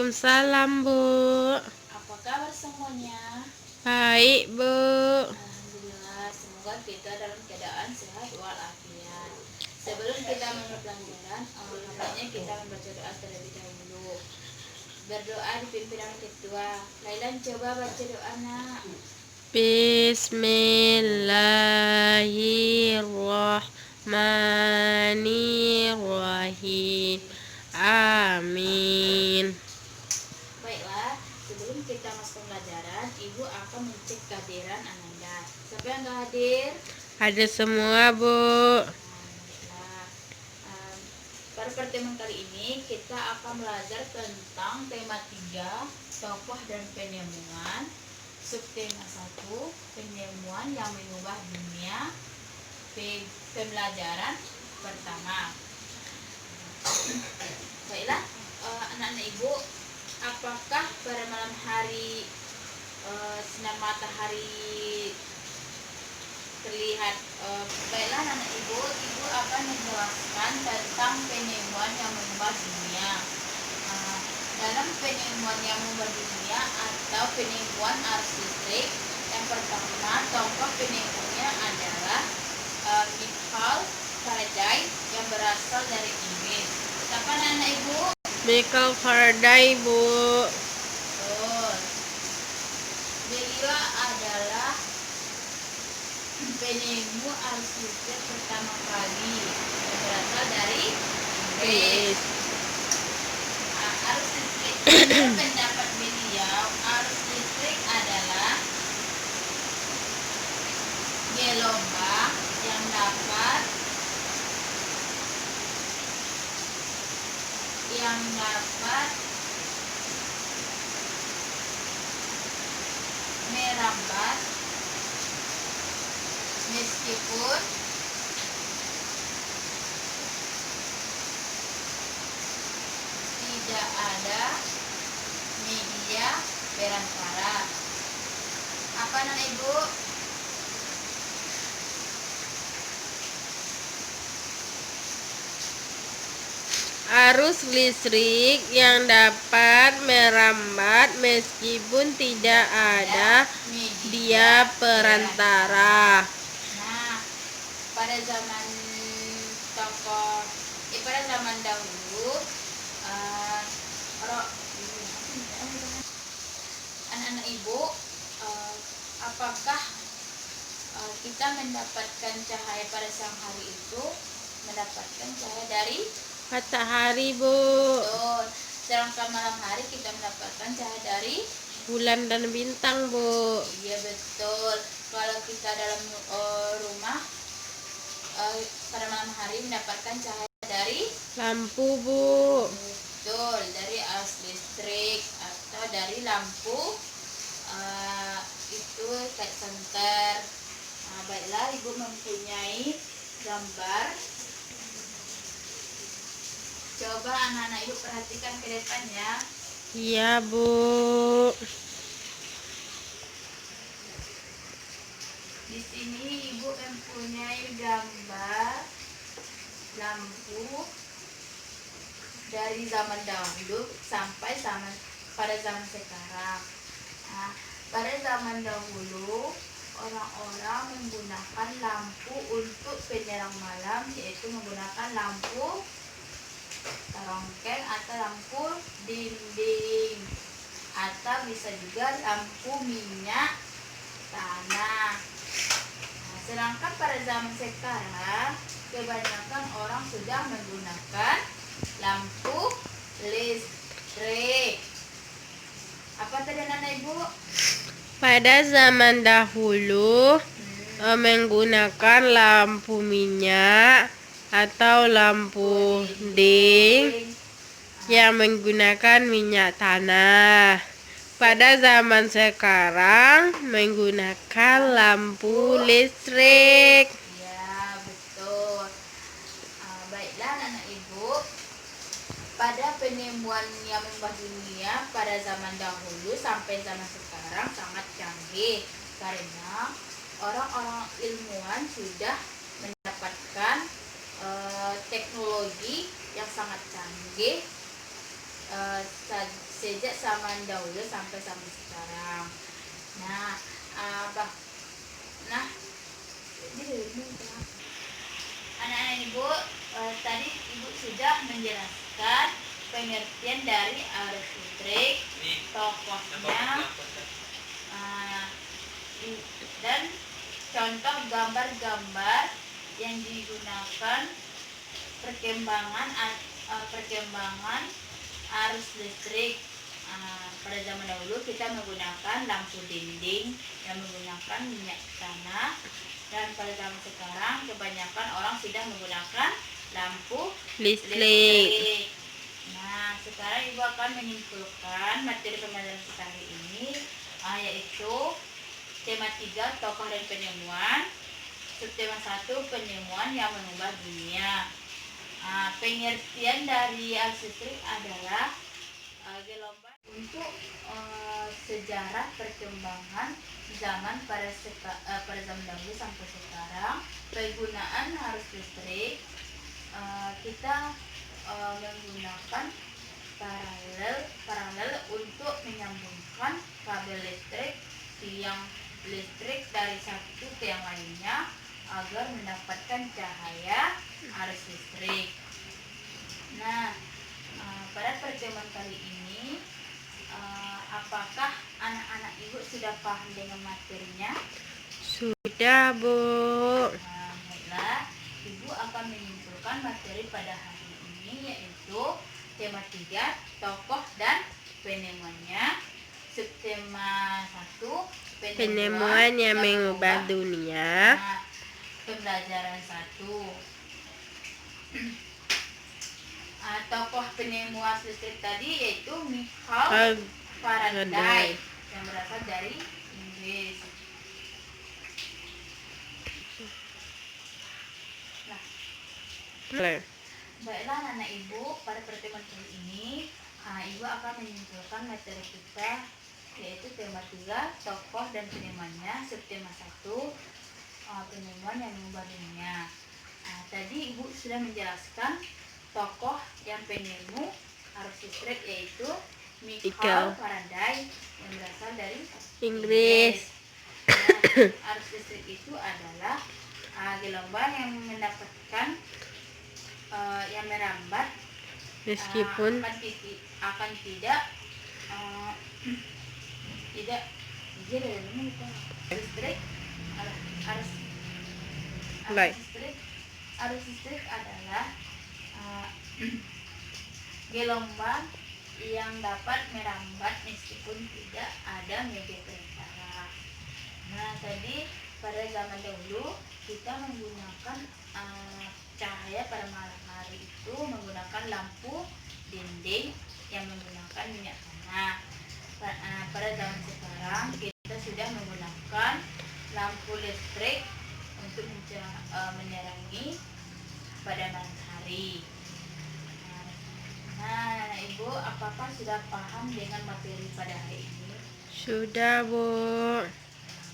Waalaikumsalam, Bu. Apa kabar semuanya? Baik, Bu. Alhamdulillah, semoga kita dalam keadaan sehat walafiat. Sebelum kita mulai pelajaran, hendaknya kita membaca doa terlebih dahulu. Berdoa dipimpin oleh ketua. Lailan, coba baca doa, nak. Bismillahirrahmanirrahim. Amin. Baiklah, sebelum kita masuk pelajaran, Ibu akan mencek kehadiran Ananda. Siapa yang gak hadir? Ada semua, Bu. Baiklah. Pada pertemuan kali ini kita akan belajar tentang tema 3, tokoh dan penemuan. Subtema 1, penemuan yang mengubah dunia. Pembelajaran pertama. Baiklah, anak-anak Ibu, apakah pada malam hari sinar matahari terlihat? Baiklah anak Ibu akan menjelaskan tentang penemuan yang mengubah dunia. Dalam penemuan yang mengubah dunia atau penemuan arus listrik, yang pertama tokoh penemuannya adalah Michael Faraday yang berasal dari Inggris. Siapa anak Ibu? Michael Faraday, Bu. Betul. Beliau adalah penemu arus listrik pertama kali yang berasal dari Inggris. Arus listrik, pendapat beliau, arus listrik adalah gelombang yang dapat merambat meskipun tidak ada media perantara. Apa anak Ibu? Arus listrik yang dapat merambat meskipun tidak ada media perantara. Nah, pada zaman dahulu, anak-anak Ibu, apakah kita mendapatkan cahaya pada siang hari itu? Mendapatkan cahaya dari Matahari, Bu. betul. Sedangkan malam hari kita mendapatkan cahaya dari Bulan dan bintang, Bu. iya betul. Kalau kita dalam rumah pada malam hari mendapatkan cahaya dari Lampu, Bu. betul, dari arus listrik atau dari lampu itu kayak senter. Baiklah, Ibu mempunyai gambar. Coba anak-anak Ibu perhatikan ke depannya. Iya, Bu. Di sini Ibu mempunyai gambar lampu dari zaman dahulu sampai pada zaman sekarang. Nah, pada zaman dahulu orang-orang menggunakan lampu untuk penerang malam, yaitu menggunakan lampu tarongkeng atau lampu dinding, atau bisa juga lampu minyak tanah. Nah, sedangkan pada zaman sekarang kebanyakan orang sudah menggunakan lampu listrik. Apa tadi anak Ibu? Pada zaman dahulu menggunakan lampu minyak atau lampu ding yang menggunakan minyak tanah. Pada zaman sekarang menggunakan lampu listrik. Ya, betul. Baiklah anak Ibu, pada penemuan yang mengubah dunia pada zaman dahulu sampai zaman sekarang sangat canggih, karena orang-orang ilmuwan sudah mendapatkan teknologi yang sangat canggih sejak zaman dahulu sampai sekarang. Nah, nah, anak-anak ibu, tadi ibu sudah menjelaskan pengertian dari arus listrik, tokohnya, dan contoh gambar-gambar yang digunakan perkembangan arus listrik. Pada zaman dahulu kita menggunakan lampu dinding yang menggunakan minyak tanah, dan pada zaman sekarang kebanyakan orang sudah menggunakan lampu listrik. Nah, sekarang ibu akan menyimpulkan materi pembelajaran kita hari ini, yaitu tema 3 tokoh dan penemuan, subtema 1 penemuan yang mengubah dunia. Pengertian dari arus listrik adalah gelombang untuk sejarah perkembangan zaman pada zaman dahulu sampai sekarang. Penggunaan arus listrik, kita menggunakan paralel untuk menyambungkan kabel listrik, tiang listrik dari satu ke yang lainnya agar mendapatkan cahaya arus listrik. Nah, pada pertemuan kali ini, apakah anak-anak ibu sudah paham dengan materinya? Sudah, Bu. Baiklah, ibu akan menyimpulkan materi pada hari ini, yaitu tema 3 tokoh dan penemuannya, subtema 1 Penemuan yang mengubah dunia. Pembelajaran 1. Tokoh penemu arus listrik tadi yaitu Michael Faraday yang berasal dari Inggris. Baiklah anak ibu, pada pertemuan kali ini ibu akan menyimpulkan materi kita, yaitu tema 3 tokoh dan penemuannya, subtema 1 penemuan yang mengubah dunia. Tadi ibu sudah menjelaskan tokoh yang penemu arus listrik, yaitu Michael Faraday yang berasal dari Inggris. Arus listrik itu adalah gelombang yang mendapatkan yang merambat Meskipun akan tidak listrik. Arus listrik adalah gelombang yang dapat merambat meskipun tidak ada media perantara. Nah, tadi pada zaman dahulu kita menggunakan cahaya pada malam hari itu menggunakan lampu dinding yang menggunakan minyak tanah. Pada zaman sekarang kita sudah menggunakan lampu listrik untuk menerangi pada malam hari. Nah, ibu, apakah sudah paham dengan materi pada hari ini? sudah, Bu.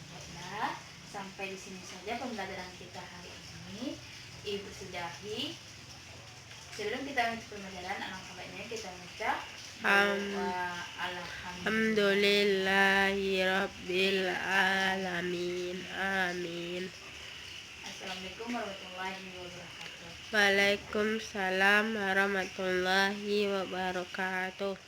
Baiklah, sampai di sini saja pembelajaran kita hari ini. Ibu sudahi. Sebelum kita lanjut pembelajaran, alangkah baiknya kita baca Alhamdulillahi Rabbil Alamin. Amin. Assalamualaikum warahmatullahi wabarakatuh. Waalaikumsalam warahmatullahi wabarakatuh.